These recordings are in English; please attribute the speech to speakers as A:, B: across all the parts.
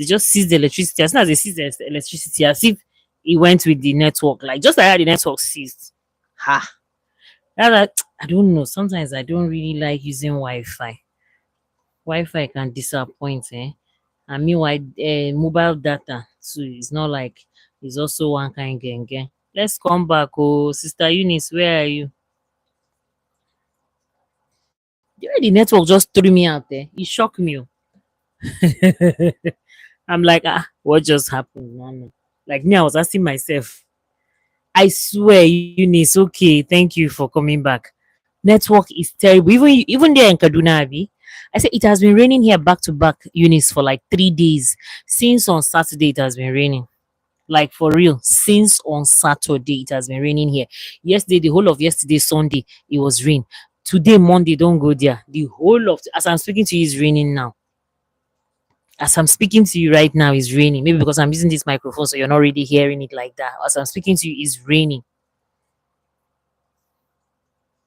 A: they just seized the electricity. As soon as they seized the electricity, as if it went with the network, like just like how the network seized. Ha! That's like, I don't know. Sometimes I don't really like using Wi-Fi. Wi-Fi can disappoint, eh? And meanwhile, mobile data too is not like it's also one kind gang. Let's come back. Oh, Sister Eunice, where are you? The way the network just threw me out there, it shocked me. Oh. I'm like, what just happened? No, no. Like me, I was asking myself, I swear, Eunice, okay, thank you for coming back. Network is terrible. Even there in Kaduna, Abi, I said it has been raining here back to back, Eunice, for like 3 days. Since on Saturday, it has been raining. Like for real, since on Saturday, it has been raining here. Yesterday, the whole of yesterday, Sunday, it was rain. Today, Monday, don't go there. The whole of, as I'm speaking to you, is raining now. As I'm speaking to you right now, it's raining. Maybe because I'm using this microphone, so you're not really hearing it like that. As I'm speaking to you, it's raining.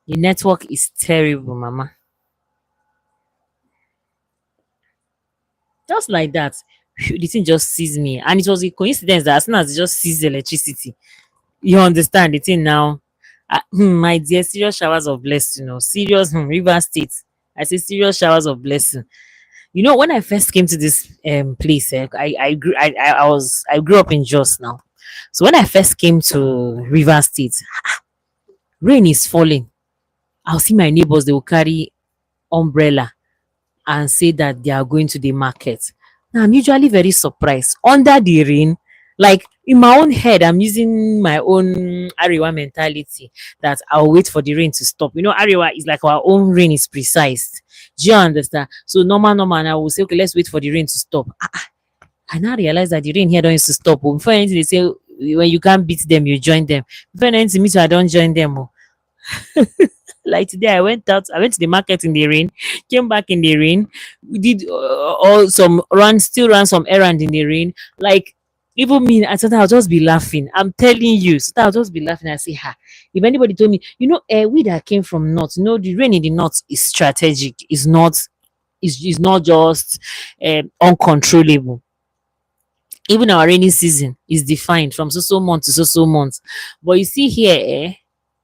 A: The network is terrible, Mama. Just like that, the thing just seized me. And it was a coincidence that as soon as it just seized electricity, you understand the thing now. My dear, serious showers of blessing, serious River State. I say serious showers of blessing. When I first came to this place, I grew up in Jos now. So when I first came to River State, rain is falling. I'll see my neighbors, they will carry umbrella and say that they are going to the market. Now, I'm usually very surprised. Under the rain, like in my own head, I'm using my own Ariwa mentality that I'll wait for the rain to stop. Ariwa is like our own rain is precise. Do you understand? So normal, and I will say, okay, let's wait for the rain to stop. I now realize that the rain here don't used to stop. Oh. Before anything, they say when you can't beat them, you join them. Before anything, me too, I don't join them. Oh. Like today, I went to the market in the rain, came back in the rain. We did all some still ran some errand in the rain. Like even me, I thought I'll just be laughing. I'm telling you, so I'll just be laughing. I say, ha. If anybody told me, we that came from north, the rain in the north is strategic. It's not just uncontrollable. Even our rainy season is defined from so month to so month. But you see here,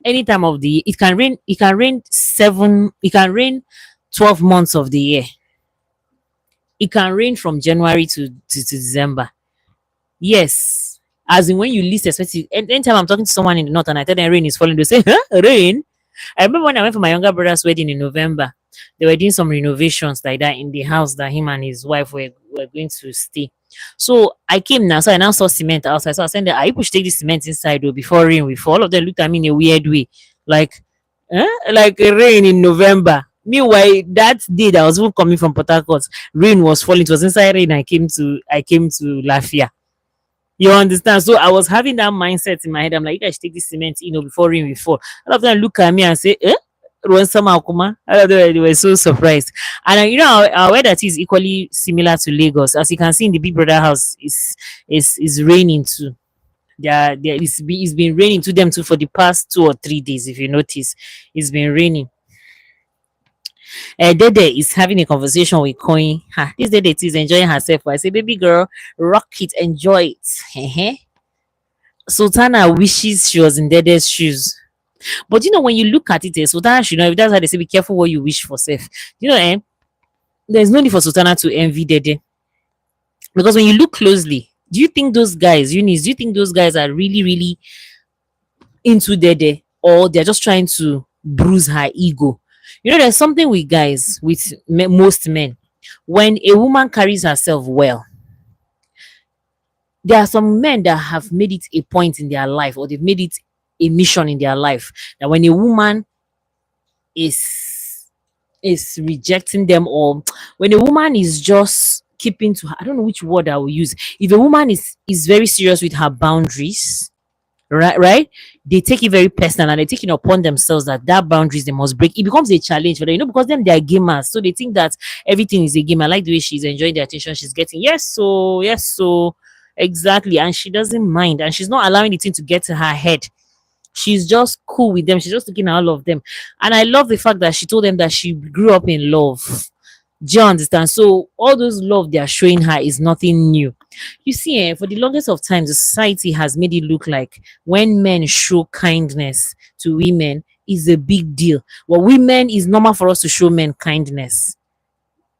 A: any time of the year, it can rain 12 months of the year. It can rain from January to December. Yes. As in when you least expect it. Anytime I'm talking to someone in the north and I tell them rain is falling, they say, huh? Rain? I remember when I went for my younger brother's wedding in November, they were doing some renovations like that in the house that him and his wife were going to stay. So I came now, so I now saw cement outside. So I said, "Are you push take this cement inside though before rain will fall?" All of them looked at me in a weird way, like, like a rain in November. Meanwhile, that day that I was even coming from Port Harcourt, rain was falling. It was inside rain. I came to Lafia. You understand? So I was having that mindset in my head. I'm like, you guys take this cement, before rain will fall. All of them look at me and say, eh? Ruwan sama kuma. All of them, they were so surprised. And our weather is equally similar to Lagos. As you can see in the Big Brother house, is raining too. It's been raining to them too for the past 2 or 3 days. If you notice, it's been raining. Dede is having a conversation with Coin. This Dede is enjoying herself. I say, baby girl, rock it, enjoy it. Sultana wishes she was in Dede's shoes. But when you look at it, Sultana should know. If that's how they say, be careful what you wish for, self. There's no need for Sultana to envy Dede. Because when you look closely, do you think those guys, Eunice, do you think those guys are really, really into Dede? Or they're just trying to bruise her ego? There's something with guys, with most men. When a woman carries herself well, there are some men that have made it a point in their life, or they've made it a mission in their life, that when a woman is rejecting them, or when a woman is just keeping to her, I don't know which word I will use. If a woman is very serious with her boundaries, right, they take it very personal, and they take it upon themselves that boundaries they must break. It becomes a challenge for them, because them, they are gamers, so they think that everything is a game. I like the way she's enjoying the attention she's getting. Yes, so exactly. And she doesn't mind, and she's not allowing the thing to get to her head. She's just cool with them. She's just looking at all of them. And I love the fact that she told them that she grew up in love. Do you understand? So all those love they are showing her is nothing new. You see, for the longest of times, the society has made it look like when men show kindness to women is a big deal. Well, women is normal for us to show men kindness,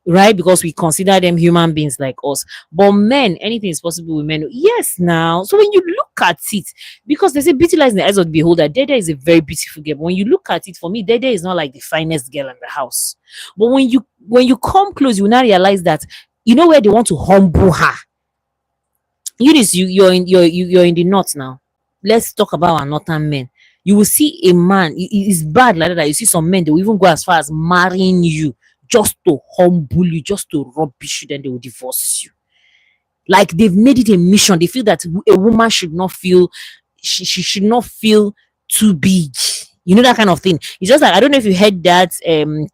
A: right? Because we consider them human beings like us. But men, anything is possible with men. Yes, now. So when you look at it, because they say beauty lies in the eyes of the beholder, Dede is a very beautiful girl. But when you look at it, for me, Dede is not like the finest girl in the house. But when you come close, you now realize that you know where they want to humble her. Eunice, you're in the north now. Let's talk about our northern men. You will see a man, it's bad like that. You see some men, they will even go as far as marrying you just to humble you, just to rubbish you, then they will divorce you. Like they've made it a mission. They feel that a woman should not feel, she should not feel too big. You know that kind of thing. It's just like I don't know if you heard that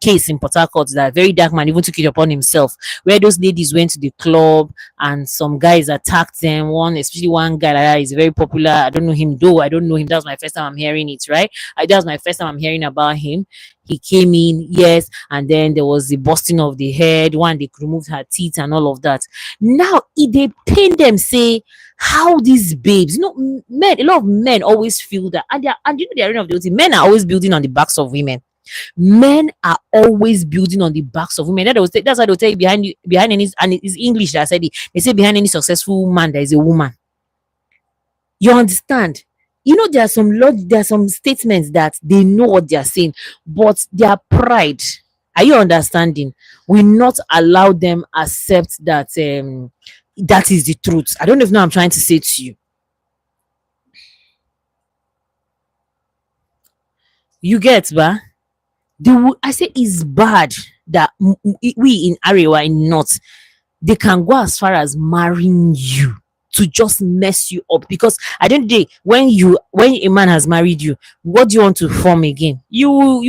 A: case in Port Harcourt that very dark man even took it upon himself, where those ladies went to the club and some guys attacked them. One, especially one guy like that is very popular. I don't know him though. I don't know him. That was my first time I'm hearing it. Right? That was my first time I'm hearing about him. He came in, yes, and then there was the busting of the head. One, they removed her teeth and all of that. Now, they pain them, say how these babes, men, a lot of men always feel that, and you know, the arena of the OT, men are always building on the backs of women. Men are always building on the backs of women. That's why they'll tell you behind any, and it's English that I said it. They say behind any successful man there is a woman. You understand? You know, there are some statements that they know what they are saying, but their pride, are you understanding, will not allow them accept that that is the truth. I don't know if now I'm trying to say to you. You get, ba? I say it's bad that we in Arewa in North, they can go as far as marrying you to just mess you up. Because at the end of the day, when a man has married you, what do you want to form again? You will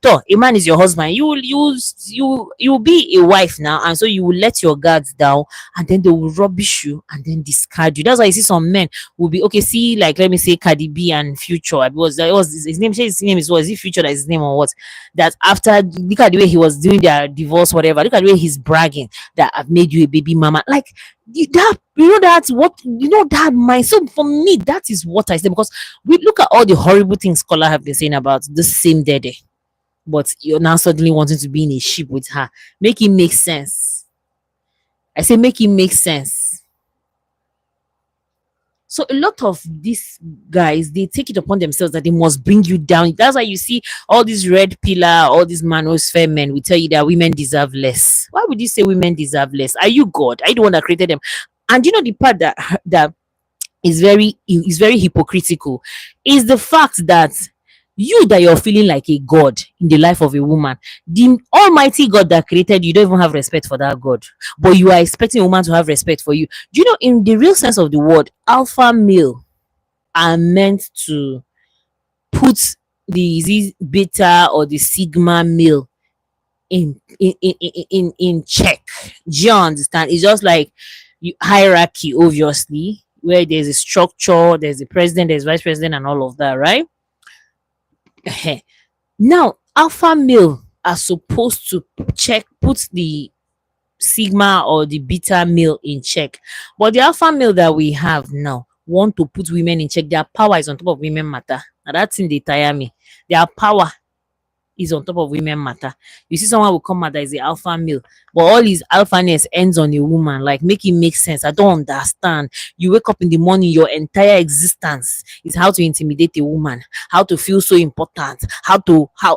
A: so a man is your husband. You will be a wife now, and so you will let your guards down, and then they will rubbish you and then discard you. That's why you see some men will be okay. See, like let me say Cardi B and Future. It was his name. His name is, was it Future that is his name or what? That after, look at the way he was doing their divorce, whatever. Look at the way he's bragging that I've made you a baby mama. Like that, that's what that my so for me, that is what I say. Because we look at all the horrible things scholar have been saying about this same Dede, but you're now suddenly wanting to be in a ship with her. Make it make sense. I say make it make sense. So a lot of these guys, they take it upon themselves that they must bring you down. That's why you see all these red pillar, all these manosphere men will tell you that women deserve less. Why would you say women deserve less? Are you God? Are you the one that created them? And you know the part that is very hypocritical is the fact that you're feeling like a god in the life of a woman, the almighty God that created you don't even have respect for that God, but you are expecting a woman to have respect for you. Do you know, in the real sense of the word, alpha male are meant to put the beta or the sigma male in check. Do you understand? It's just like hierarchy, obviously, where there's a structure, there's a president, there's vice president, and all of that, right? Now, alpha male are supposed to put the sigma or the beta male in check. But the alpha male that we have now want to put women in check. Their power is on top of women matter. Now that thing they tire me. Their power is on top of women matter. You see someone will come out that is the alpha male, but all his alphaness ends on a woman. Like, make it make sense. I don't understand. You wake up in the morning, your entire existence is how to intimidate a woman, how to feel so important, how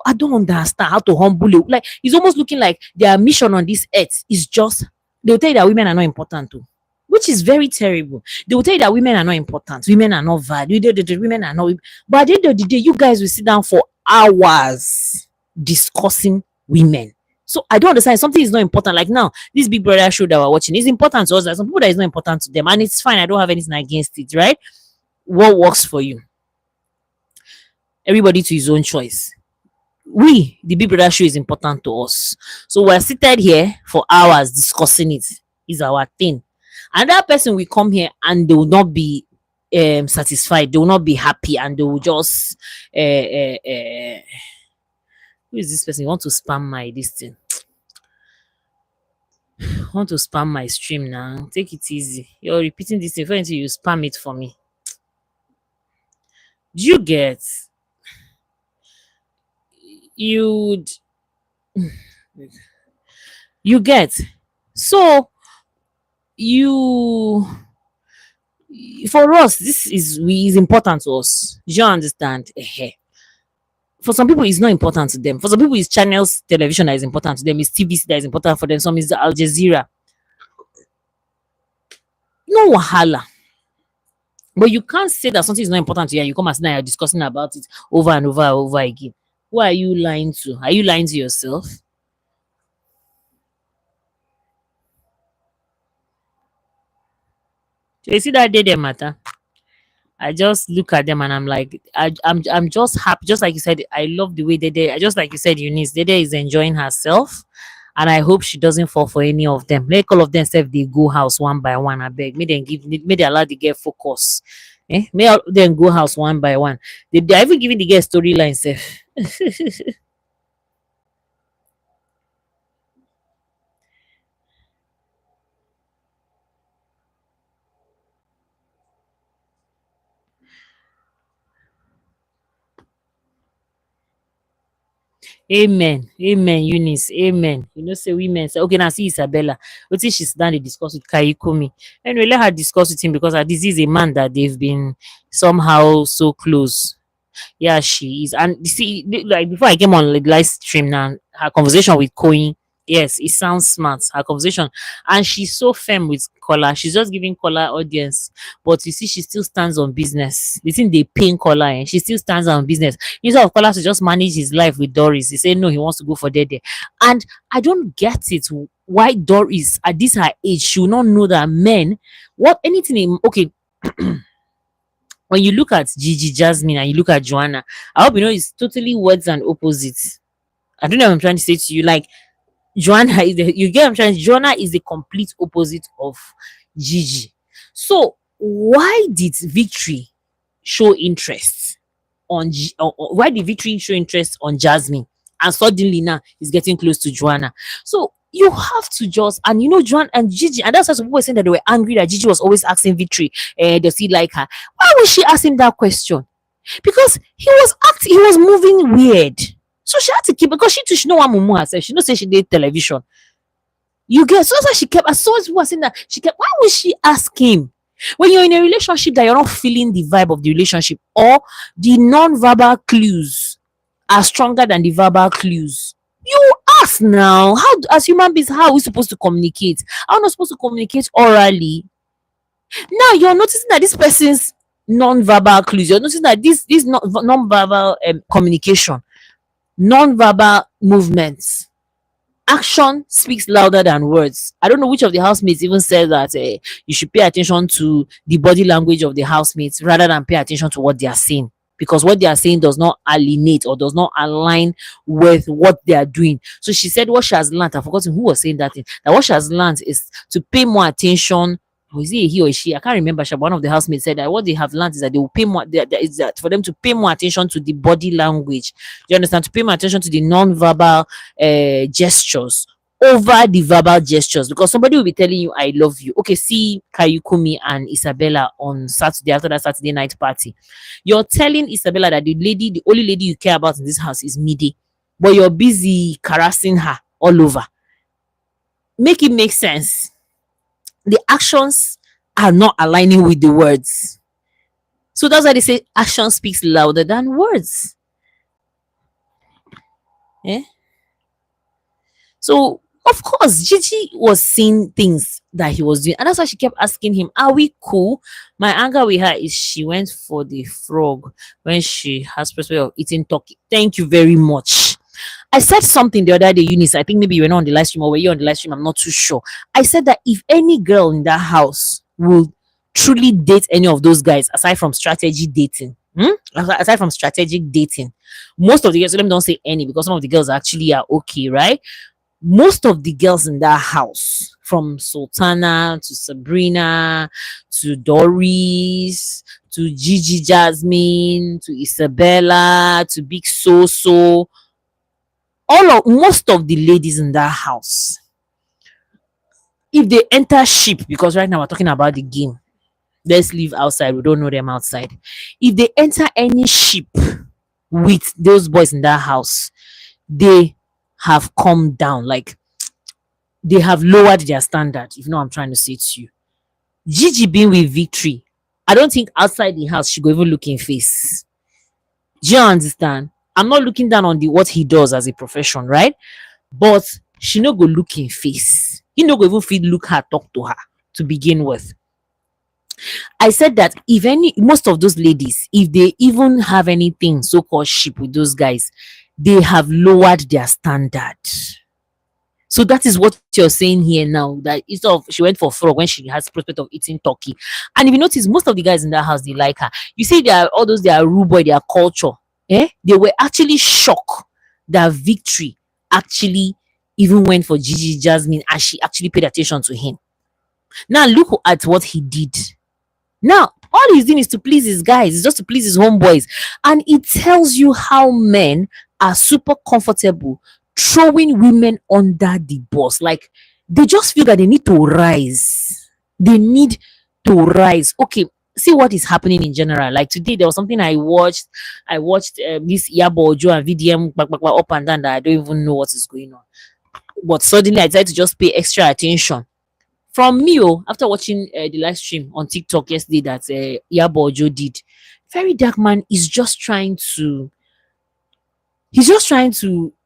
A: I don't understand, how to humble you. Like, it's almost looking like their mission on this earth is just, they'll tell you that women are not important too. Which is very terrible. They will tell you that women are not important, women are not valued, women are not. But at the end of the day, you guys will sit down for hours discussing women. So I don't understand. Something is not important. Like now, this Big Brother show that we're watching is important to us. There's some people that is not important to them, and it's fine. I don't have anything against it, right? What works for you? Everybody to his own choice. The Big Brother show is important to us. So we're seated here for hours discussing it. Is our thing. Another person will come here and they will not be satisfied. They will not be happy, and they will just Who is this person? You want to spam my this thing? Want to spam my stream now? Take it easy. You're repeating this thing. Until you spam it for me. Do you get? You you get? So you for us, this is important to us. Do you understand? For some people, it's not important to them. For some people, it's channels television that is important to them. It's TVC that is important for them. Some is Al Jazeera. No wahala. But you can't say that something is not important to you and you come and sit down and you're discussing about it over and over and over again. Who are you lying to? Are you lying to yourself? So you see that day, they matter. I just look at them and I'm like, I'm just happy. Just like you said, I love the way Dede, just like you said, Eunice, Dede is enjoying herself. And I hope she doesn't fall for any of them. Make all of them self they go house one by one. I beg. May they allow the girl focus. May all of them go house one by one. They are even giving the girl storyline self. Amen. Amen, Eunice. Amen. You know, say women say, okay, now see Isabella. What if she's done to discuss with Kaikumi? Anyway, let her discuss with him because this is a man that they've been somehow so close. Yeah, she is. And you see, like before I came on the live stream now, her conversation with Coin, yes, it sounds smart. Her conversation, and she's so firm with Kola. She's just giving Kola audience, but you see, she still stands on business. The thing they paying Kola, and she still stands on business. Instead of Kola to just manage his life with Doris, he said no, he wants to go for Dede. And I don't get it. Why Doris at this her age should not know that men, what anything okay, when you look at Gigi, Jasmine, and you look at Joanna, I hope you know it's totally words and opposites. I don't know what I'm trying to say to you. Like Joanna is you get what I'm trying. Joanna is the complete opposite of Gigi. So why did Victory show interest on why did Victory show interest on Jasmine? And suddenly now he's getting close to Joanna. So you have to just and you know Joanna and Gigi, and that's why some people were saying that they were angry that Gigi was always asking Victory, does he like her? Why was she asking that question? Because he was moving weird. So she had to keep because she too she know what Mumu herself. She know say she did television. You get so that's why she kept as soon as people were saying that she kept why would she ask him? When you're in a relationship that you're not feeling the vibe of the relationship or the non-verbal clues are stronger than the verbal clues. You ask now, how as human beings, how are we supposed to communicate? How are we not supposed to communicate orally? Now you're noticing that this person's non-verbal clues, you're noticing that this non-verbal communication, non-verbal movements, action speaks louder than words. I don't know which of the housemates even said that you should pay attention to the body language of the housemates rather than pay attention to what they are saying, because what they are saying does not alienate or does not align with what they are doing. So she said what she has learned, I've forgotten who was saying that thing, that what she has learned is to pay more attention. Or is it he or she? I can't remember. One of the housemates said that what they have learned is that they will pay more. Is that for them to pay more attention to the body language. You understand? To pay more attention to the non-verbal gestures over the verbal gestures, because somebody will be telling you I love you. Okay, see Kayukumi and Isabella on Saturday after that Saturday night party. You're telling Isabella that the only lady you care about in this house is Midi, but you're busy harassing her all over. Make it make sense. The actions are not aligning with the words. So that's why they say action speaks louder than words. Eh? So of course, Gigi was seeing things that he was doing, and that's why she kept asking him, "Are we cool?" My anger with her is she went for the frog when she has perspective of eating turkey. Thank you very much. I said something the other day, Eunice. I think maybe you were not on the live stream or were you on the live stream? I'm not too sure. I said that if any girl in that house will truly date any of those guys, aside from strategy dating, aside from strategic dating, most of the girls, let me don't say any because some of the girls actually are okay, right? Most of the girls in that house, from Sultana to Sabrina to Doris to Gigi Jasmine to Isabella to Big Soso, most of the ladies in that house, if they enter ship, because right now we're talking about the game, let's leave outside, we don't know them outside. If they enter any ship with those boys in that house, they have come down, like they have lowered their standard, if you know what I'm trying to say to you. Gigi being with Victory, I don't think outside the house she go even look in face. Do you understand? I'm not looking down on the what he does as a profession, right? But she no go look in face. He no go even feel look her, talk to her to begin with. I said that if any most of those ladies, if they even have anything so-called ship with those guys, they have lowered their standard. So that is what you're saying here now. That instead of she went for frog when she has prospect of eating turkey. And if you notice, most of the guys in that house they like her. You see, they are all those they are rude boy, their culture. They were actually shocked that Victory actually even went for Gigi Jasmine and she actually paid attention to him. Now look at what he did. Now, all he's doing is to please his guys, it's just to please his homeboys. And it tells you how men are super comfortable throwing women under the bus. Like, they just feel that they need to rise. They need to rise. Okay, see what is happening in general. Like today, there was something I watched. I watched this Yabo Ojo and VDM up and down that I don't even know what is going on. But suddenly, I decided to just pay extra attention from me, after watching the live stream on TikTok yesterday that Yabo Ojo did. Very Dark Man is just trying to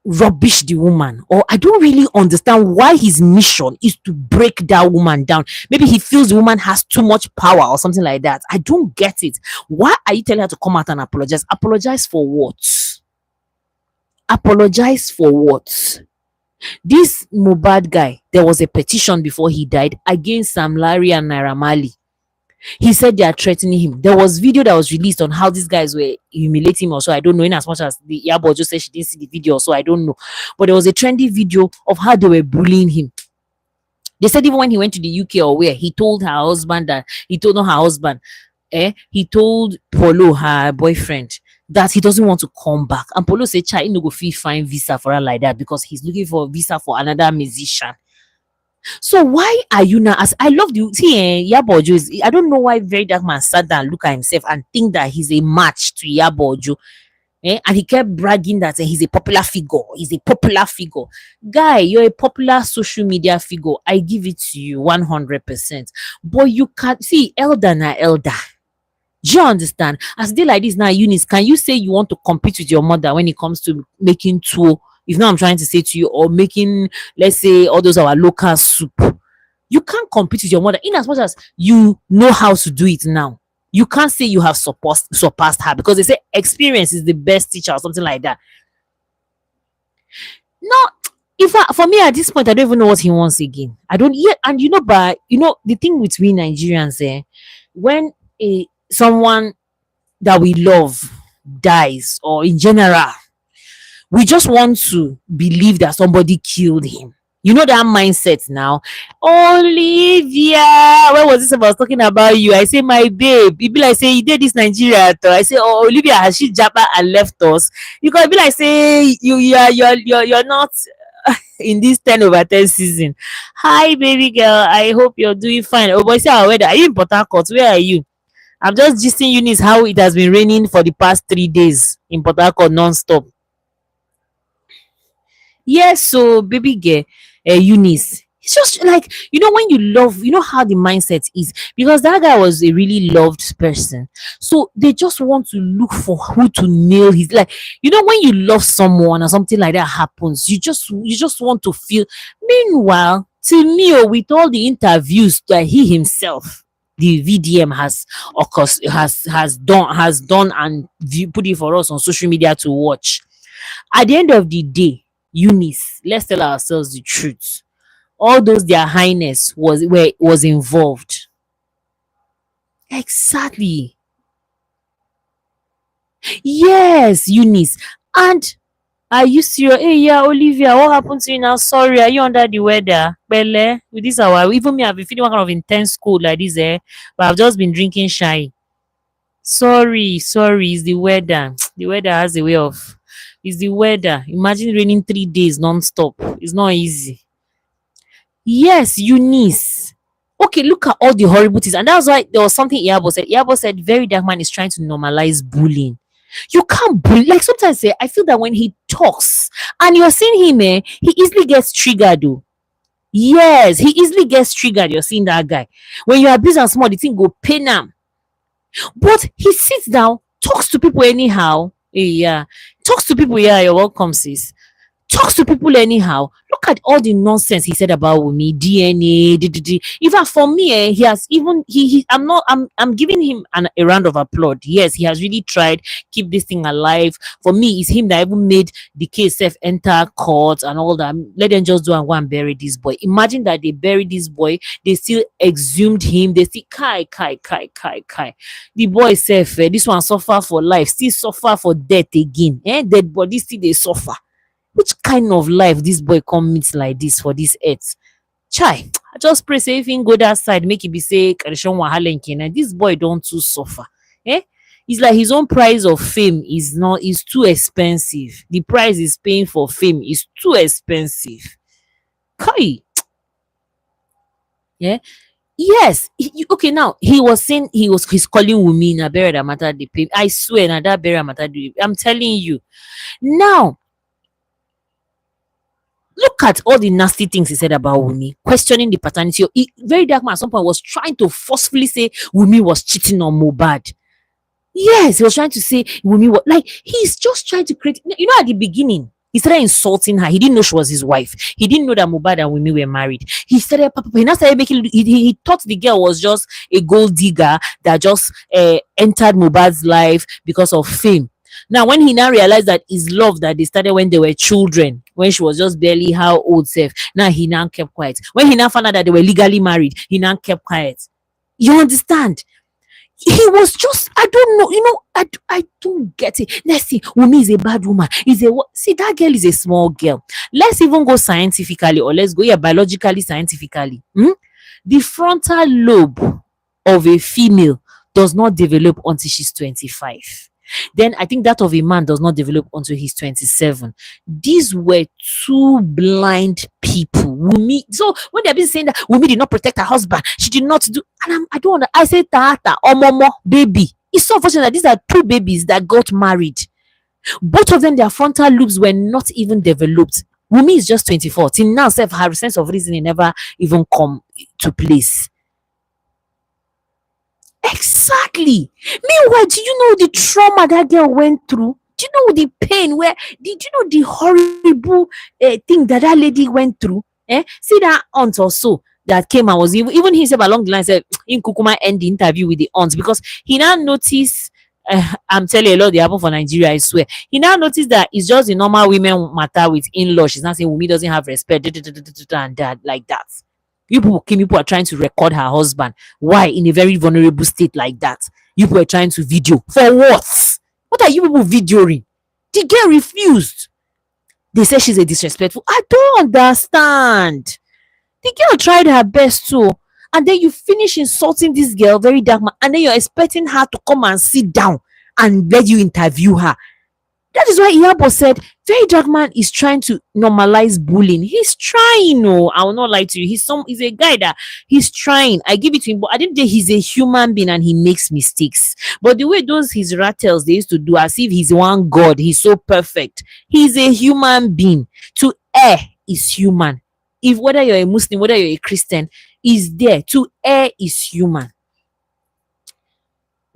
A: rubbish the woman, or I don't really understand why his mission is to break that woman down. Maybe he feels the woman has too much power or something like that. I don't get it. Why are you telling her to come out and apologize? Apologize for what? Apologize for what? This Mubad guy, there was a petition before he died against Sam Larry and Naira Marley. He said they are threatening him. There was video that was released on how these guys were humiliating him. Also, I don't know. In as much as the Yabo just said she didn't see the video, so I don't know. But there was a trendy video of how they were bullying him. They said even when he went to the UK or where, he told her husband that he told her husband, he told Polo, her boyfriend, that he doesn't want to come back. And Polo said, "Chai, no go feel fine visa for her like that because he's looking for a visa for another musician." So why are you now? As I love you, see, Yabo Ojo is. I don't know why Very Dark Man sat down, look at himself, and think that he's a match to Yabo Ojo. And he kept bragging that he's a popular figure. He's a popular figure. Guy, you're a popular social media figure. I give it to you 100%. But you can't see elder na elder. Do you understand? As they like this now, Eunice, can you say you want to compete with your mother when it comes to making tuwo? If not, I'm trying to say to you, or making, let's say, all those our local soup. You can't compete with your mother in as much as you know how to do it now. You can't say you have surpassed her because they say experience is the best teacher or something like that. No, for me at this point, I don't even know what he wants again. I don't yet, and but the thing with we Nigerians, when someone that we love dies, or in general, we just want to believe that somebody killed him. You know that mindset now. Olivia, when was this about talking about you? I say, my babe. You be like, say, you did this Nigeria. I say, oh, Olivia, has she japa and left us? You can be like, say, you're not in this 10/10 season. Hi, baby girl. I hope you're doing fine. Oh, boy, say our weather. Are you in Port Harcourt? Where are you? I'm just gisting Eunice how it has been raining for the past 3 days in Port Harcourt non-stop. Yes, so baby girl, Eunice. It's just like when you love, how the mindset is, because that guy was a really loved person. So they just want to look for who to nail his, like, when you love someone or something like that happens, you just want to feel. Meanwhile, to me, with all the interviews that he himself, the VDM has, of course, has done and put it for us on social media to watch. At the end of the day, Eunice, let's tell ourselves the truth. All those their highness was involved. Exactly. Yes, Eunice. And are you serious? Hey, yeah, Olivia, what happened to you now? Sorry, are you under the weather? Bele, with this hour, even me, I've been feeling one kind of intense cold like this, but I've just been drinking shy. Sorry, it's the weather. The weather has a way of It's the weather. Imagine raining 3 days non-stop. It's not easy. Yes, Eunice. Okay, look at all the horrible things. And that's why there was something Iabo said. Iabo said, Very Dark Man is trying to normalize bullying. You can't bully. Like sometimes I feel that when he talks and you're seeing him, he easily gets triggered, though. Yes, he easily gets triggered. You're seeing that guy. When you abuse and small, the thing go pain him. But he sits down, talks to people anyhow. Yeah. Talks to people, yeah, you're welcome, sis. Talks to people anyhow. Look at all the nonsense he said about me, DNA. In fact, for me, he has even I'm not I'm giving him a round of applause. Yes, he has really tried keep this thing alive. For me, it's him that even made the case self enter court and all that. Let them just do and go and bury this boy. Imagine that they buried this boy, they still exhumed him, they still kai. The boy self, this one suffer for life, still suffer for death again. Dead body still they suffer. Which kind of life this boy come meet like this for this earth? Chai, I just pray say if he go that side, make it be say Karishan Wahala in Kenya. This boy don't too suffer. Eh? It's like his own price of fame is too expensive. The price is paying for fame is too expensive. Kai. Yeah. Yes. Okay, now he was saying he's calling Wumi na burial that matter the pay. I swear na that burial matter I'm telling you. Now look at all the nasty things he said about Wumi, questioning the paternity. Very Dark Man at some point was trying to forcefully say Wumi was cheating on Mohbad. Yes, he was trying to say Wumi was like he's just trying to create. You know, at the beginning, he started insulting her. He didn't know she was his wife. He didn't know that Mohbad and Wumi were married. He now started making. He thought the girl was just a gold digger that just entered Mohbad's life because of fame. Now, when he now realized that his love that they started when they were children, when she was just barely how old self, now he now kept quiet. When he now found out that they were legally married, he now kept quiet. You understand? He was just, I don't know, I don't get it. Let's see, Wumi is a bad woman. See, that girl is a small girl. Let's even go scientifically, or let's go biologically, scientifically. The frontal lobe of a female does not develop until she's 25. Then I think that of a man does not develop until he's 27. These were two blind people. Wumi. So when they've been saying that Wumi did not protect her husband, she did not do, and I don't know. I say Tata or Momo baby. It's so unfortunate that these are two babies that got married. Both of them, their frontal lobes were not even developed. Wumi is just 24. Till now, her sense of reasoning never even come to place. Exactly. Meanwhile, do you know the trauma that girl went through? Do you know the pain? Did you know the horrible thing that lady went through? See that aunt or so that came and was even himself along the line said in Kukuma end the interview with the aunt because he now noticed. I'm telling you a lot they happen for Nigeria, I swear. He now noticed that it's just the normal women matter with in-law. She's not saying Wumi doesn't have respect and that like that. People are trying to record her husband. Why? In a very vulnerable state like that. You people are trying to video. For what? What are you people videoing? The girl refused. They say she's a disrespectful. I don't understand. The girl tried her best too. And then you finish insulting this girl, Very Dark Man, and then you're expecting her to come and sit down and let you interview her. That is why Iyabo said, Very Dark Man is trying to normalize bullying. He's trying, no, I will not lie to you. He's a guy that he's trying. I give it to him, but I didn't say he's a human being and he makes mistakes. But the way those his rattles they used to do as if he's one god, he's so perfect. He's a human being. To err is human. If whether you're a Muslim, whether you're a Christian, is there. To err is human.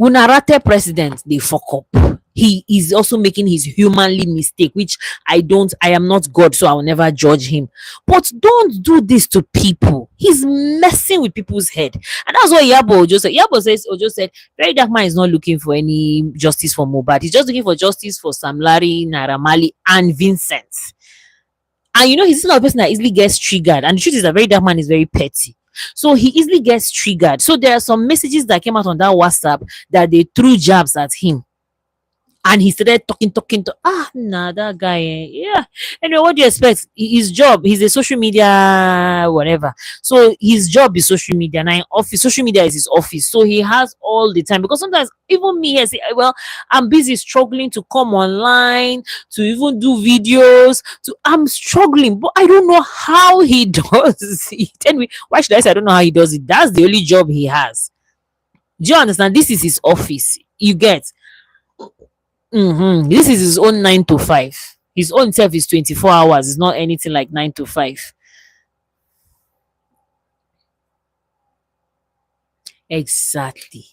A: Unarate president, they fuck up. He is also making his humanly mistake, which I am not God, so I will never judge him. But don't do this to people. He's messing with people's head. And that's what Iyabo Ojo said. Ojo said, Very Dark Man is not looking for any justice for Mohbad. He's just looking for justice for Sam Larry, Naira Marley, and Vincent. And he's not a person that easily gets triggered. And the truth is that Very Dark Man is very petty. So he easily gets triggered. So there are some messages that came out on that WhatsApp that they threw jabs at him. And he started talking to nah, that guy, yeah. Anyway, what do you expect? His job, he's a social media whatever. So his job is social media. Now in office, social media is his office. So he has all the time. Because sometimes even me, I say, well, I'm busy struggling to come online, to even do videos. To I'm struggling, but I don't know how he does it. Anyway, why should I say I don't know how he does it? That's the only job he has. Do you understand? This is his office. You get? This is his own 9 to 5. His own self is 24 hours. It's not anything like 9 to 5. Exactly.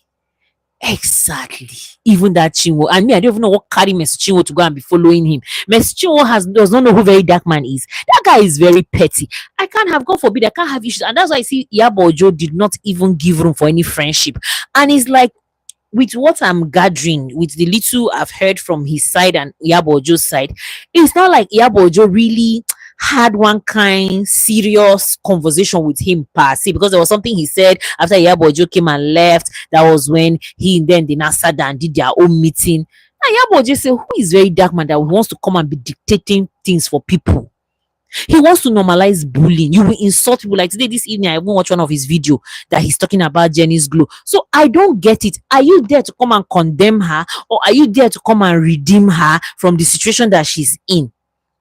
A: Exactly. Even that Chinwo. And me, I don't even know what carry Messi Chinwo to go and be following him. Messi Chinwo does not know who very dark man is. That guy is very petty. I can't have, God forbid, I can't have issues. And that's why I see Yabo Joe did not even give room for any friendship. And it's like, with what I'm gathering, with the little I've heard from his side and Yabojo's side, it's not like Yabojo really had one kind serious conversation with him per se, because there was something he said after Yabojo came and left. That was when he and then they now sat down and did their own meeting. Now Yabojo said, who is very dark man that wants to come and be dictating things for people? He wants to normalize bullying. You will insult people. Like today, this evening, I even watched one of his video that he's talking about Jenny's glow. So I don't get it. Are you there to come and condemn her, or are you there to come and redeem her from the situation that she's in?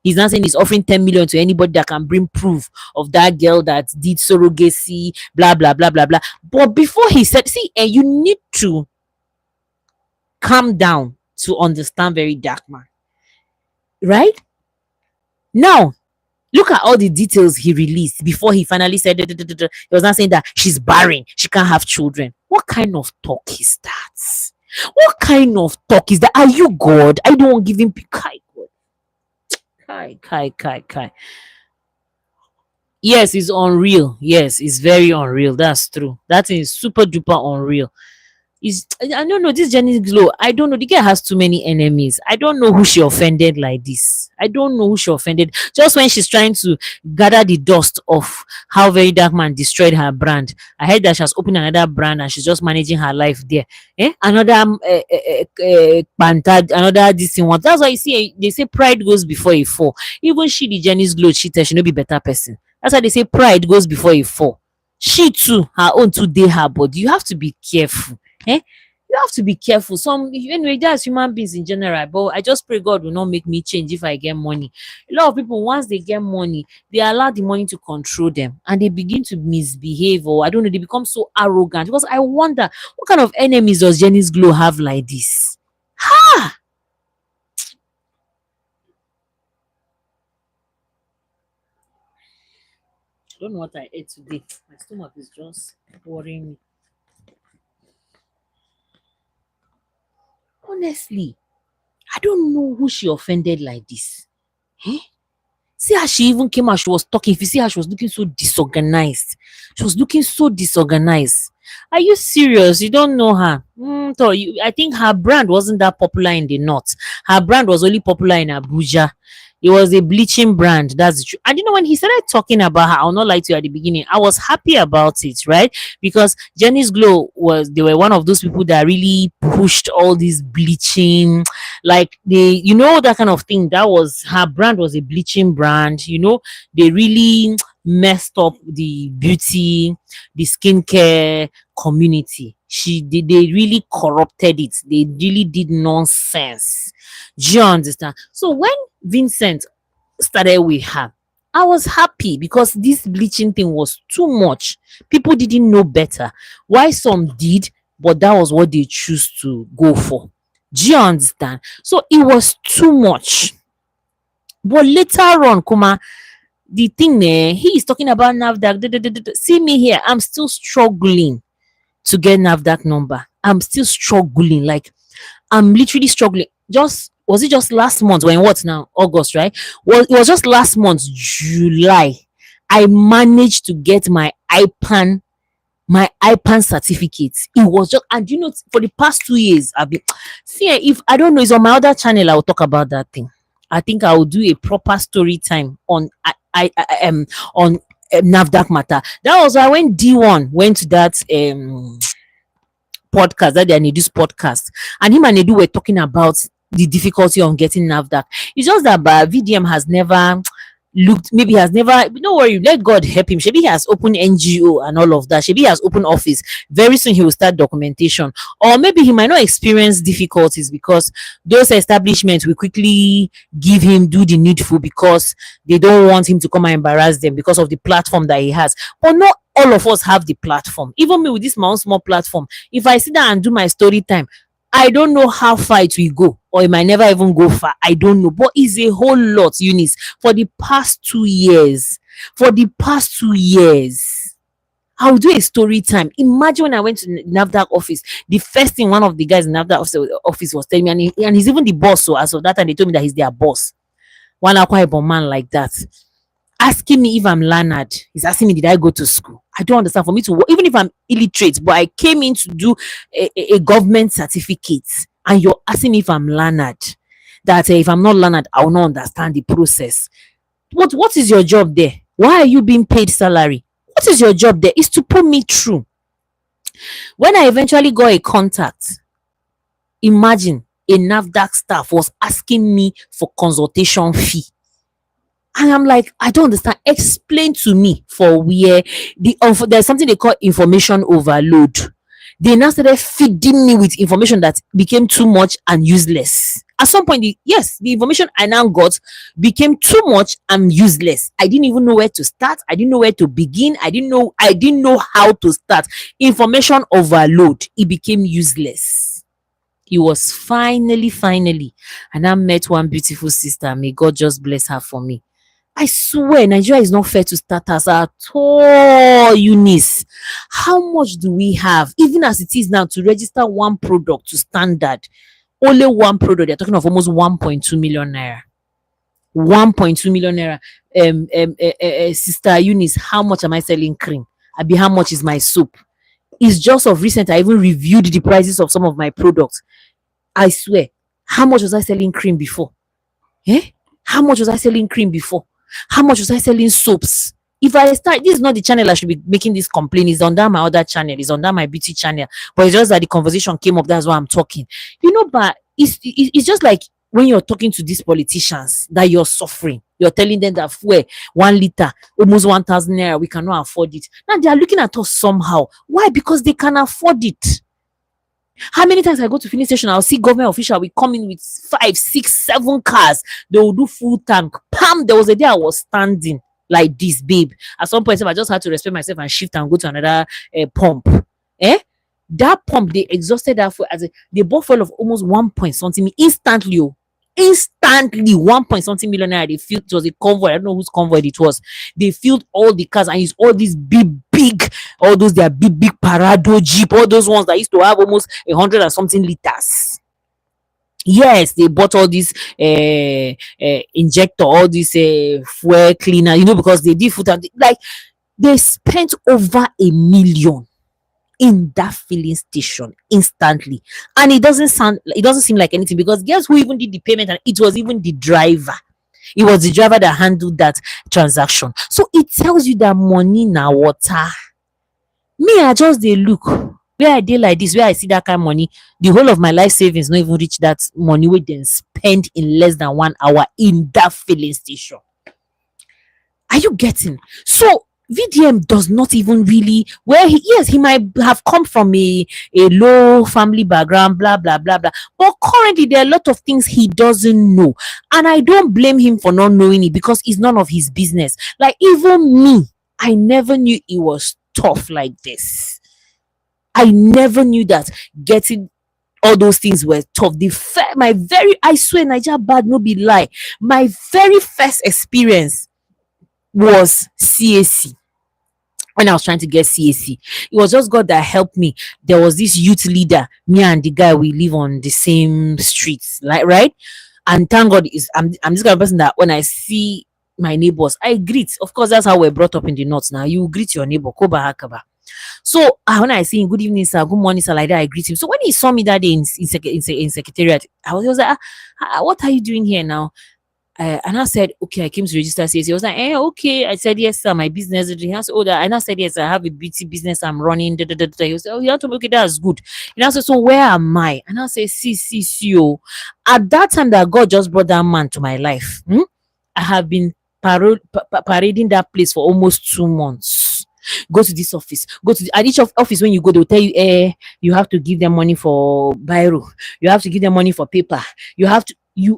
A: He's not saying he's offering 10 million to anybody that can bring proof of that girl that did surrogacy, blah blah blah blah blah. But before he said, see, and you need to calm down to understand very dark man, right? Now, look at all the details he released before he finally said, "Duh, duh, duh, duh, duh." He was not saying that she's barren, she can't have children. What kind of talk is that? What kind of talk is that? Are you God? I don't give him kai God. Kai. Yes, it's unreal. Yes, it's very unreal. That's true. That is super duper unreal. Is I don't know, this Jenny Glow. I don't know. The girl has too many enemies. I don't know who she offended like this. I don't know who she offended. Just when she's trying to gather the dust of how very dark man destroyed her brand. I heard that she has opened another brand and she's just managing her life there. Another another this thing one. That's why you see they say pride goes before a fall. Even she, the Jenny's Glow cheater, she no be better person. That's why they say pride goes before a fall. She too, her own too dey her body. You have to be careful. You have to be careful. Some anyway, that's human beings in general. But I just pray God will not make me change if I get money. A lot of people, once they get money, they allow the money to control them and they begin to misbehave, or I don't know, they become so arrogant. Because I wonder what kind of enemies does Jenny's Glow have like this? Ha! I don't know what I ate today. My stomach is just worrying me. Honestly, I don't know who she offended like this. Eh? See how she even came out, she was talking. If you see how she was looking so disorganized, she was looking so disorganized. Are you serious? You don't know her? I think her brand wasn't that popular in the north. Her brand was only popular in Abuja. It was a bleaching brand. That's the truth. And you know, when he started talking about her, I'll not lie to you at the beginning, I was happy about it, right? Because Jenny's Glow they were one of those people that really pushed all this bleaching, like that kind of thing. That was her brand, was a bleaching brand. They really messed up the beauty, the skincare community. They really corrupted it. They really did nonsense. Do you understand? So when Vincent started with her, I was happy because this bleaching thing was too much. People didn't know better. Why some did, but that was what they choose to go for. Do you understand? So it was too much. But later on, Kuma, the thing he is talking about NAFDAC. See me here, I'm still struggling to get NAFDAC number. I'm still struggling. Like, I'm literally struggling. Was it just last month? When what now? August, right? Well, it was just last month, July. I managed to get my IPAN certificate. It was just, and for the past 2 years, I've been see if I don't know, it's on my other channel. I will talk about that thing. I think I will do a proper story time on on NAFDAC matter. That was why when D1 went to that podcast, that they need this podcast, and him and Edu were talking about the difficulty on getting NAFDAC. It's just that VDM has never looked, maybe has never, don't worry, let God help him. Shebi he has opened NGO and all of that. Shebi he has opened office. Very soon he will start documentation. Or maybe he might not experience difficulties because those establishments will quickly give him do the needful because they don't want him to come and embarrass them because of the platform that he has. But not all of us have the platform. Even me with this my own small platform, if I sit down and do my story time, I don't know how far it will go, or it might never even go far. I don't know, but it's a whole lot, Eunice. For the past 2 years, I'll do a story time. Imagine when I went to NAFDAC office, the first thing one of the guys in NAFDAC office was telling me, and he's even the boss. So as of that time, they told me that he's their boss. One Akwa man like that, asking me if I'm learned. He's asking me, did I go to school? I don't understand. For me to work, even if I'm illiterate, but I came in to do a government certificate, and you're asking me if I'm learned. That if I'm not learned, I will not understand the process. What is your job there? Why are you being paid salary? What is your job there? Is to put me through. When I eventually got a contact, imagine a NAFDAC staff was asking me for consultation fee. And I'm like, I don't understand. Explain to me for where there's something they call information overload. They now started feeding me with information that became too much and useless. At some point, the information I now got became too much and useless. I didn't even know where to start. I didn't know where to begin. I didn't know how to start. Information overload. It became useless. It was finally, and I met one beautiful sister. May God just bless her for me. I swear, Nigeria is not fair to starters at all, Eunice. How much do we have, even as it is now, to register one product to standard? Only one product. They're talking of almost 1.2 million naira. 1.2 million naira. Sister Eunice, how much am I selling cream? Abi, how much is my soap? It's just of recent. I even reviewed the prices of some of my products. I swear, how much was I selling cream before? How much was I selling cream before? How much was I selling soaps? If I start, this is not the channel I should be making this complaint. It's under my other channel. It's under my beauty channel. But it's just that the conversation came up. That's why I'm talking. But it's just like when you're talking to these politicians that you're suffering. You're telling them that fuel, 1 liter, almost 1,000 naira, we cannot afford it. Now they are looking at us somehow. Why? Because they can afford it. How many times I go to filling station, I'll see government official will come in with 5, 6, 7 cars. They will do full tank. Pam! There was a day I was standing like this, babe. At some point, I just had to respect myself and shift and go to another pump. That pump, they exhausted that fuel. They bought fuel of almost 1 point something instantly. Instantly, 1 point something million naira. They filled, it was a convoy. I don't know whose convoy it was. They filled all the cars and used all these big, all those their big Parado Jeep, all those ones that used to have almost 100 and something liters. Yes, they bought all this injector, all this fuel cleaner, because they did food and like they spent over 1 million in that filling station instantly. And it doesn't seem like anything, because guess who even did the payment? And it was even the driver. It was the driver that handled that transaction. So it tells you that money na water. Me, I just dey look where I dey like this, where I see that kind of money, the whole of my life savings not even reach that money we then spend in less than 1 hour in that filling station. Are you getting? So VDM does not even really, he might have come from a low family background, blah blah blah blah, but currently there are a lot of things he doesn't know, and I don't blame him for not knowing it, because it's none of his business. Like, even me, I never knew it was tough like this. I never knew that getting all those things were tough. I swear, Nigeria bad, no be lie. My very first experience was CAC. When I was trying to get CAC, it was just God that helped me. There was this youth leader, me and the guy, we live on the same streets, like, right? And thank God, I'm this kind of person that when I see my neighbors, I greet. Of course, that's how we're brought up in the north. Now you greet your neighbor, koba hakaba. So when I see him, good evening, sir, good morning, sir, like that, I greet him. So when he saw me that day in secretariat, he was like, what are you doing here now? And I said, okay, I came to register CAC. He was like, okay. I said, yes, sir, my business. He asked, oh, that. And I said, yes, I have a beauty business I'm running. Da, da, da, da. He was like, oh, you have to, okay, that's good. And I said, so where am I? And I said, see, oh. At that time that God just brought that man to my life, I have been parading that place for almost 2 months. Go to this office, go to at each of office. When you go, they'll tell you, you have to give them money for biro, you have to give them money for paper, you have to,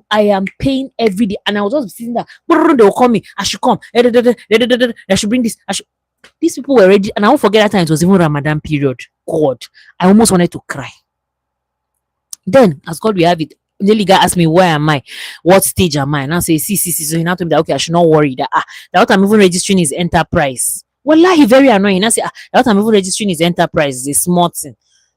A: I am paying every day. And I was just sitting there, they will call me, I should come, I should bring this, I should. These people were ready, and I won't forget that time it was even Ramadan period. God, I almost wanted to cry. Then, as God will have it, the guy asked me, where am I? What stage am I? And I say, see. So he now told me that, okay, I should not worry. That what I'm even registering is enterprise. Well, he very annoying. I say, that what I'm even registering is enterprise. Is a small thing.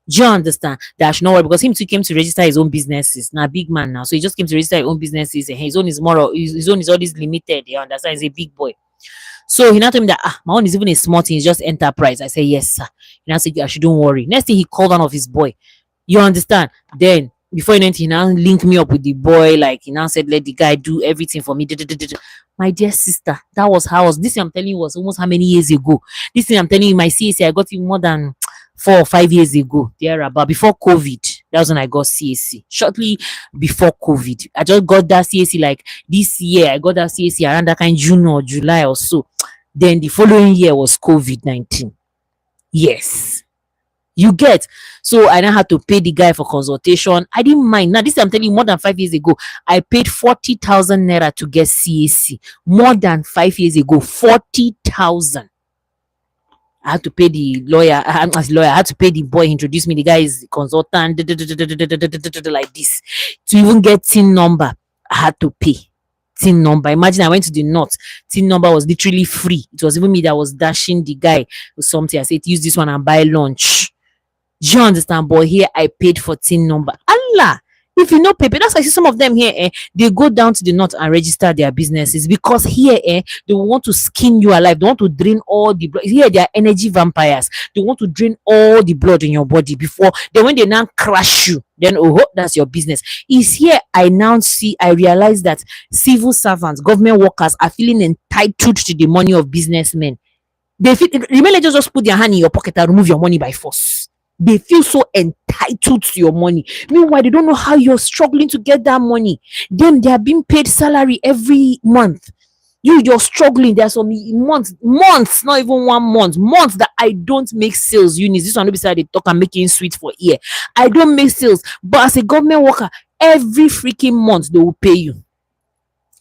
A: Do you understand? That I should not worry, because him too came to register his own businesses. Now, big man now. So he just came to register his own businesses. And his own is more, his own is always limited. You understand? He's a big boy. So he now told me that, my own is even a small thing. It's just enterprise. I say, yes, sir. He now said, I shouldn't worry. Next thing, he called one of his boy. You understand? Then before you know it, he now linked me up with the boy. Like, he now said, let the guy do everything for me. My dear sister, that was how I was. This thing I'm telling you was almost how many years ago? This thing I'm telling you, my CAC, I got it more than 4 or 5 years ago. There about before COVID. That was when I got CAC. Shortly before COVID. I just got that CAC like this year. I got that CAC around that kind June or July or so. Then the following year was COVID-19. Yes. You get. So I now had to pay the guy for consultation. I didn't mind. Now, this I'm telling you, more than 5 years ago, I paid 40,000 naira to get CAC. More than 5 years ago, 40,000. I had to pay the lawyer. As lawyer, I had to pay the boy. Introduce me. The guy is consultant. Like this. To even get TIN number, I had to pay. TIN number. Imagine I went to the north. TIN number was literally free. It was even me that was dashing the guy with something. I said, use this one and buy lunch. Do you understand? But here I paid for TIN number. Allah! If you know paper, that's why I see some of them here, they go down to the north and register their businesses, because here, they want to skin you alive. They want to drain all the blood. Here, they are energy vampires. They want to drain all the blood in your body before. Then when they now crash you, then that's your business. Is here I now see, I realize that civil servants, government workers are feeling entitled to the money of businessmen. They feel, remember, just put their hand in your pocket and remove your money by force. They feel so entitled to your money. Meanwhile, they don't know how you're struggling to get that money. Them, they are being paid salary every month. You're struggling. There's some months, not even 1 month, months that I don't make sales. Unis, this one beside they talk and making sweet for ear. I don't make sales, but as a government worker, every freaking month they will pay you.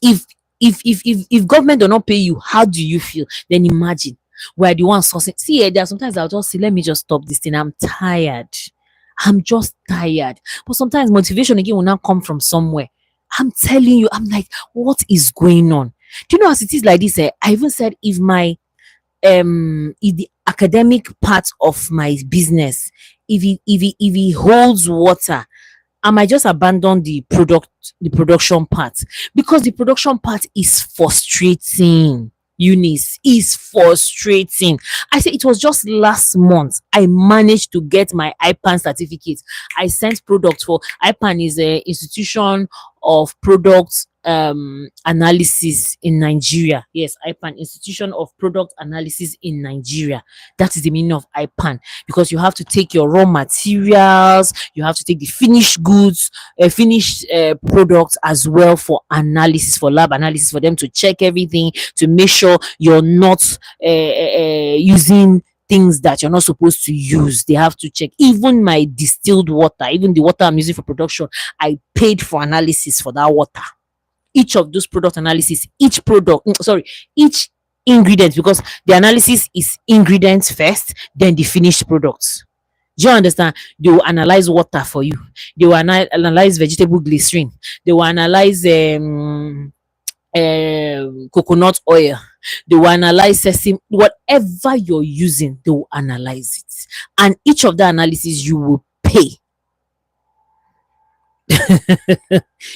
A: If government do not pay you, how do you feel? Then imagine. We're the ones sourcing. See, there are sometimes I'll just say, let me just stop this thing. I'm tired. I'm just tired. But sometimes motivation again will now come from somewhere. I'm telling you, I'm like, what is going on? Do you know, as it is like this? I even said, if the academic part of my business, if it holds water, I might just abandon the production part, because the production part is frustrating. Eunice, is frustrating. I say it was just last month I managed to get my IPAN certificate. I sent products for IPAN is a institution of product analysis in Nigeria. Yes, IPAN, Institution of Product Analysis in Nigeria. That is the meaning of IPAN, because you have to take your raw materials, you have to take the finished goods, finished products as well for analysis, for lab analysis, for them to check everything, to make sure you're not using things that you're not supposed to use. They have to check even my distilled water, even the water I'm using for production. I paid for analysis for that water. Each of those product analysis, each ingredient, because the analysis is ingredients first, then the finished products. Do you understand? They will analyze water for you. They will analyze vegetable glycerin. They will analyze coconut oil. They will analyze sesame. Whatever you're using, they will analyze it. And each of the analysis you will pay.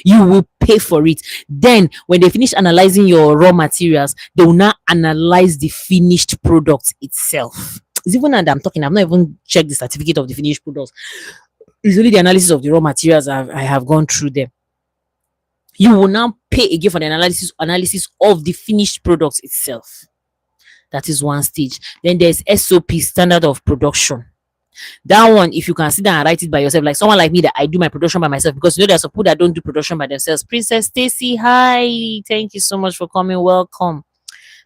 A: You will pay for it. Then when they finish analyzing your raw materials, they will now analyze the finished product itself. It's even that I'm talking, I've not even checked the certificate of the finished products. It's only the analysis of the raw materials I have gone through them. You will now pay again for the analysis of the finished product itself. That is one stage. Then there's SOP, standard of production. That one, if you can sit down and write it by yourself, like someone like me that I do my production by myself, because you know there's some people that don't do production by themselves. Princess Stacy, hi, thank you so much for coming. Welcome.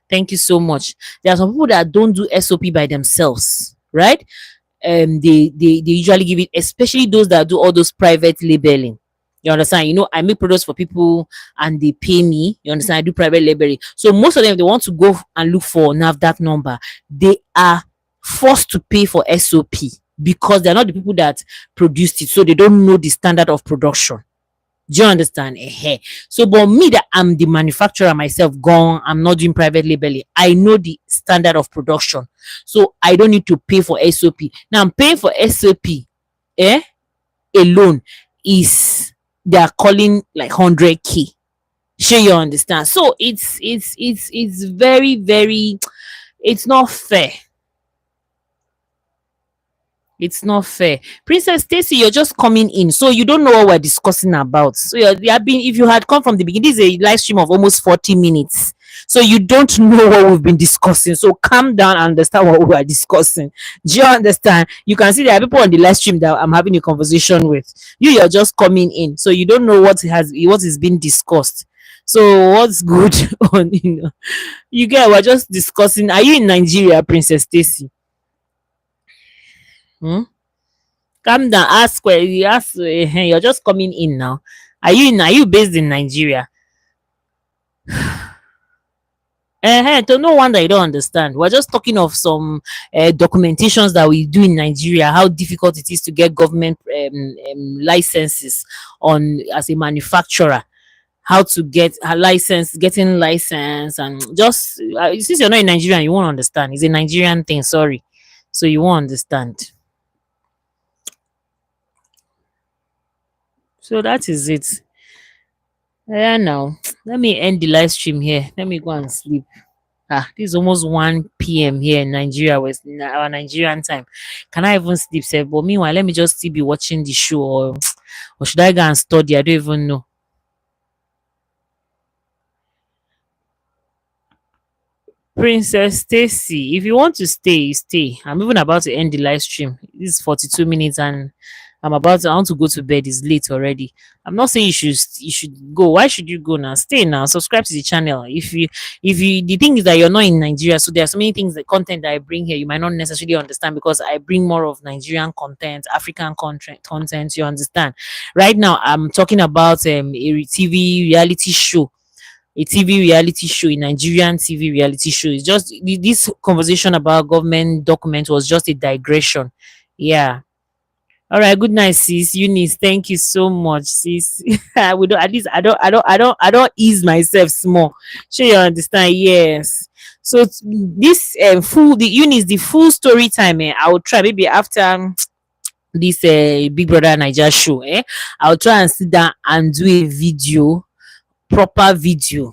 A: Thank you so much. There are some people that don't do SOP by themselves, right? They usually give it, especially those that do all those private labeling. You understand? You know, I make products for people and they pay me. You understand? I do private labeling. So most of them, they want to go and look for NAVDAC number. They are forced to pay for SOP because they're not the people that produced it. So they don't know the standard of production. Do you understand? So, but me that I'm the manufacturer myself, gone, I'm not doing private labeling. I know the standard of production. So I don't need to pay for SOP. Now I'm paying for SOP, eh? Alone is they are calling like 100K. Sure, you understand? So it's very, very, it's not fair. It's not fair. Princess Stacy, you're just coming in, so you don't know what we're discussing about. So you have been, if you had come from the beginning, this is a live stream of almost 40 minutes. So you don't know what we've been discussing. So calm down and understand what we are discussing. Do you understand? You can see there are people on the live stream that I'm having a conversation with. You're just coming in, so you don't know what is being discussed. So what's good on you get we're just discussing. Are you in Nigeria, Princess Stacy? Hmm? Calm down. Ask where you ask. You're just coming in now. Are you based in Nigeria? To no wonder you don't understand. We're just talking of some documentations that we do in Nigeria. How difficult it is to get government licenses on as a manufacturer. How to get a license, getting license, and just since you're not in Nigeria, you won't understand. It's a Nigerian thing. Sorry, so you won't understand. So that is it. Yeah, now let me end the live stream here. Let me go and sleep. This is almost 1 p.m. here in Nigeria, West our Nigerian time. Can I even sleep, sir? But meanwhile, let me just still be watching the show, or should I go and study? I don't even know. Princess Stacy, if you want to stay, you stay. I'm even about to end the live stream. This is 42 minutes and I want to go to bed. It's late already. I'm not saying you should go. Why should you go now? Stay now. Subscribe to the channel. If you the thing is that you're not in Nigeria, so there are so many things, the content that I bring here you might not necessarily understand because I bring more of Nigerian content, African content, you understand. Right now I'm talking about a TV reality show, a TV reality show, a Nigerian TV reality show. It's just this conversation about government document was just a digression. Yeah. All right. Good night, sis. Eunice, thank you so much, sis. We don't, at least I don't ease myself small. Sure, you understand? Yes. So this full the Eunice, the full story time. I will try maybe after this Big Brother Niger show. I'll try and sit down and do a video, proper video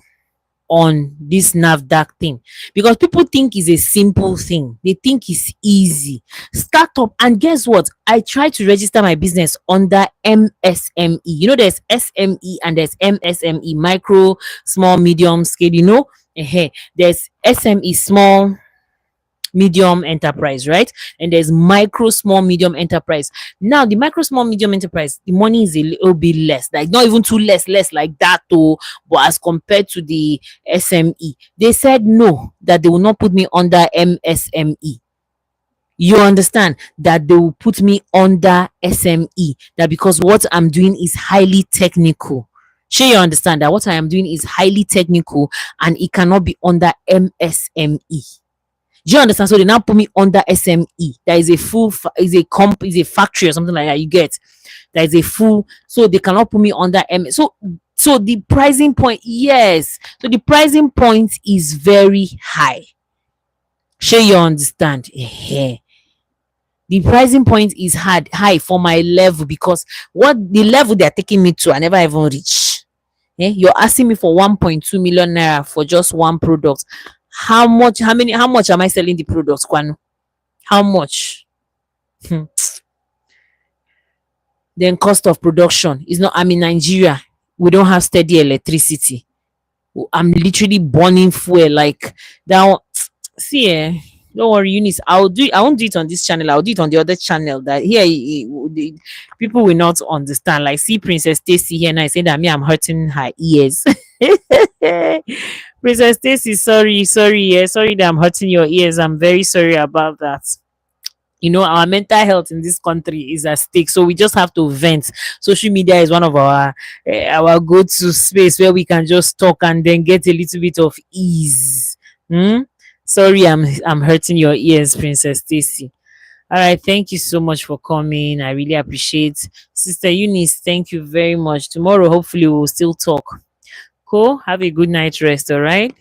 A: on this NAFDAC thing, because people think it's a simple thing. They think it's easy. Start up, and guess what? I tried to register my business under MSME. You know, there's SME and there's MSME, micro, small, medium scale. There's SME, small, medium enterprise, right? And there's micro, small, medium enterprise. Now the micro, small, medium enterprise, the money is a little bit less, like not even too less like that though. But as compared to the SME, they said no, that they will not put me under MSME. You understand, that they will put me under SME, that because what I'm doing is highly technical. Sure, you understand that what I am doing is highly technical and it cannot be under MSME. Do you understand? So they now put me under SME. That is a full, is a factory or something like that. You get, that is a full. So they cannot put me under M. So the pricing point, yes. So the pricing point is very high. Sure, you understand? The pricing point is high for my level, because what the level they're taking me to, I never even reach. You're asking me for 1.2 million naira for just one product. How much am I selling the products, Kwanu? How much? Then cost of production is not, I'm in Nigeria. We don't have steady electricity. I'm literally burning fuel like that. See, don't worry, Eunice. I'll do. I won't do it on this channel. I'll do it on the other channel. That here, the people will not understand. Like, see, Princess Stacy here now saying that me, I'm hurting her ears. Princess Stacy, sorry, sorry, yeah, sorry that I'm hurting your ears. I'm very sorry about that. You know, our mental health in this country is at stake, so we just have to vent. Social media is one of our go-to space where we can just talk and then get a little bit of ease. Hmm? Sorry, I'm hurting your ears, Princess Stacy. All right, thank you so much for coming. I really appreciate. Sister Eunice, thank you very much. Tomorrow hopefully we'll still talk. Cool, have a good night rest. All right.